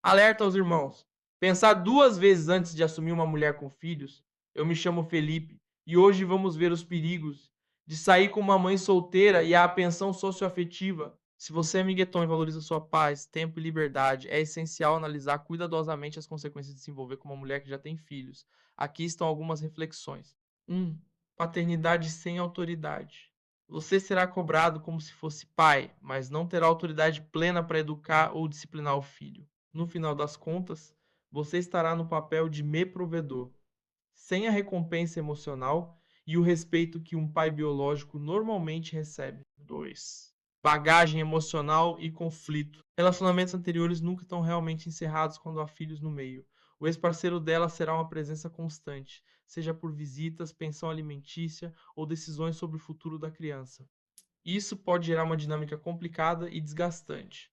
Alerta aos irmãos. Pensar duas vezes antes de assumir uma mulher com filhos. Eu me chamo Felipe e hoje vamos ver os perigos de sair com uma mãe solteira e a pensão socioafetiva. Se você é migueton e valoriza sua paz, tempo e liberdade, é essencial analisar cuidadosamente as consequências de se envolver com uma mulher que já tem filhos. Aqui estão algumas reflexões. 1. Paternidade sem autoridade. Você será cobrado como se fosse pai, mas não terá autoridade plena para educar ou disciplinar o filho. No final das contas, você estará no papel de me provedor, sem a recompensa emocional e o respeito que um pai biológico normalmente recebe. 2. Bagagem emocional e conflito. Relacionamentos anteriores nunca estão realmente encerrados quando há filhos no meio. O ex-parceiro dela será uma presença constante, seja por visitas, pensão alimentícia ou decisões sobre o futuro da criança. Isso pode gerar uma dinâmica complicada e desgastante.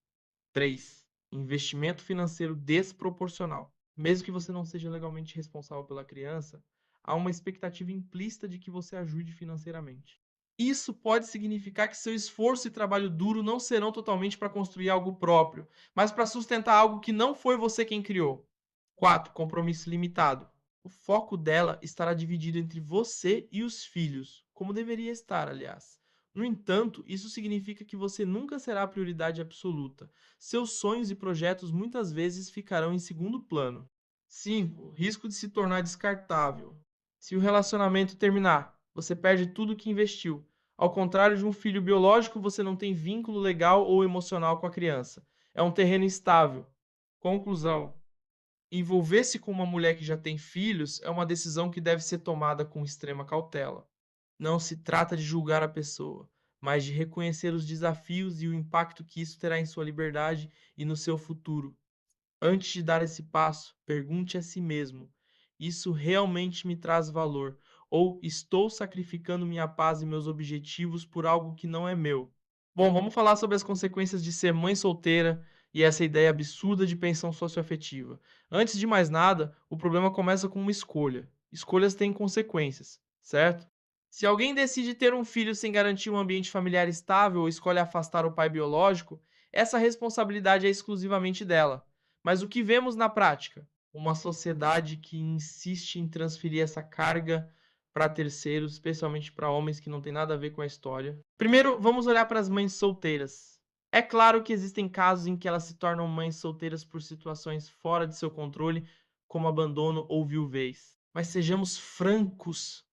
3. Investimento financeiro desproporcional. Mesmo que você não seja legalmente responsável pela criança, há uma expectativa implícita de que você ajude financeiramente. Isso pode significar que seu esforço e trabalho duro não serão totalmente para construir algo próprio, mas para sustentar algo que não foi você quem criou. 4. Compromisso limitado. O foco dela estará dividido entre você e os filhos, como deveria estar, aliás. No entanto, isso significa que você nunca será a prioridade absoluta. Seus sonhos e projetos muitas vezes ficarão em segundo plano. 5. Risco de se tornar descartável. Se o relacionamento terminar, você perde tudo que investiu. Ao contrário de um filho biológico, você não tem vínculo legal ou emocional com a criança. É um terreno estável. Conclusão: envolver-se com uma mulher que já tem filhos é uma decisão que deve ser tomada com extrema cautela. Não se trata de julgar a pessoa, mas de reconhecer os desafios e o impacto que isso terá em sua liberdade e no seu futuro. Antes de dar esse passo, pergunte a si mesmo: isso realmente me traz valor? Ou estou sacrificando minha paz e meus objetivos por algo que não é meu? Bom, vamos falar sobre as consequências de ser mãe solteira e essa ideia absurda de pensão socioafetiva. Antes de mais nada, o problema começa com uma escolha. Escolhas têm consequências, certo? Se alguém decide ter um filho sem garantir um ambiente familiar estável ou escolhe afastar o pai biológico, essa responsabilidade é exclusivamente dela. Mas o que vemos na prática? Uma sociedade que insiste em transferir essa carga para terceiros, especialmente para homens que não têm nada a ver com a história. Primeiro, vamos olhar para as mães solteiras. É claro que existem casos em que elas se tornam mães solteiras por situações fora de seu controle, como abandono ou viuvez. Mas sejamos francos,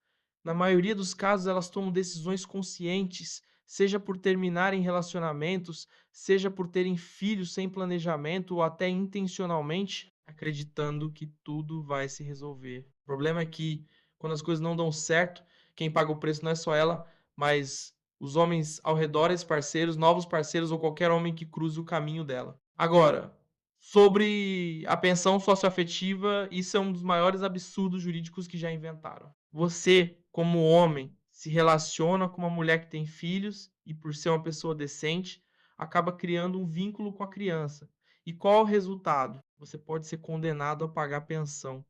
na maioria dos casos elas tomam decisões conscientes, seja por terminarem relacionamentos, seja por terem filhos sem planejamento ou até intencionalmente, acreditando que tudo vai se resolver. O problema é que quando as coisas não dão certo, quem paga o preço não é só ela, mas os homens ao redor, ex-parceiros, novos parceiros ou qualquer homem que cruze o caminho dela. Agora, sobre a pensão socioafetiva, isso é um dos maiores absurdos jurídicos que já inventaram. Você, como homem, se relaciona com uma mulher que tem filhos e, por ser uma pessoa decente, acaba criando um vínculo com a criança. E qual é o resultado? Você pode ser condenado a pagar pensão,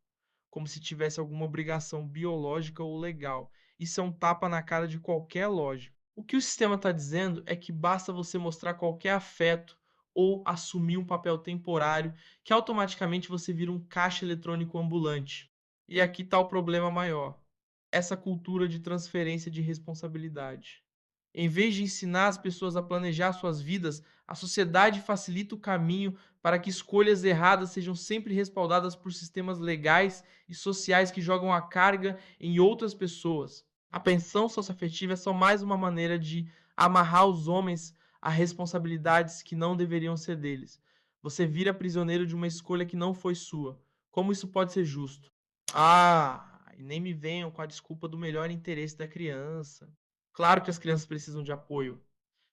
como se tivesse alguma obrigação biológica ou legal. Isso é um tapa na cara de qualquer lógica. O que o sistema está dizendo é que basta você mostrar qualquer afeto ou assumir um papel temporário que automaticamente você vira um caixa eletrônico ambulante. E aqui está o problema maior: essa cultura de transferência de responsabilidade. Em vez de ensinar as pessoas a planejar suas vidas, a sociedade facilita o caminho para que escolhas erradas sejam sempre respaldadas por sistemas legais e sociais que jogam a carga em outras pessoas. A pensão socioafetiva é só mais uma maneira de amarrar os homens a responsabilidades que não deveriam ser deles. Você vira prisioneiro de uma escolha que não foi sua. Como isso pode ser justo? E nem me venham com a desculpa do melhor interesse da criança. Claro que as crianças precisam de apoio,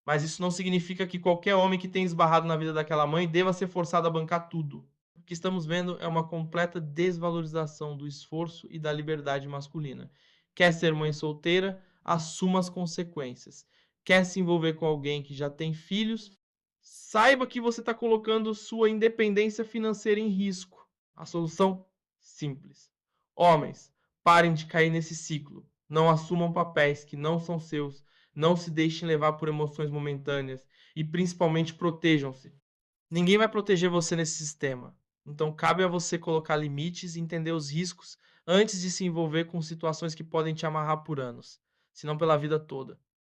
mas isso não significa que qualquer homem que tenha esbarrado na vida daquela mãe deva ser forçado a bancar tudo. O que estamos vendo é uma completa desvalorização do esforço e da liberdade masculina. Quer ser mãe solteira? Assuma as consequências. Quer se envolver com alguém que já tem filhos? Saiba que você está colocando sua independência financeira em risco. A solução? Simples. Homens, parem de cair nesse ciclo. Não assumam papéis que não são seus. Não se deixem levar por emoções momentâneas. E principalmente protejam-se. Ninguém vai proteger você nesse sistema. Então cabe a você colocar limites e entender os riscos antes de se envolver com situações que podem te amarrar por anos, se não pela vida toda.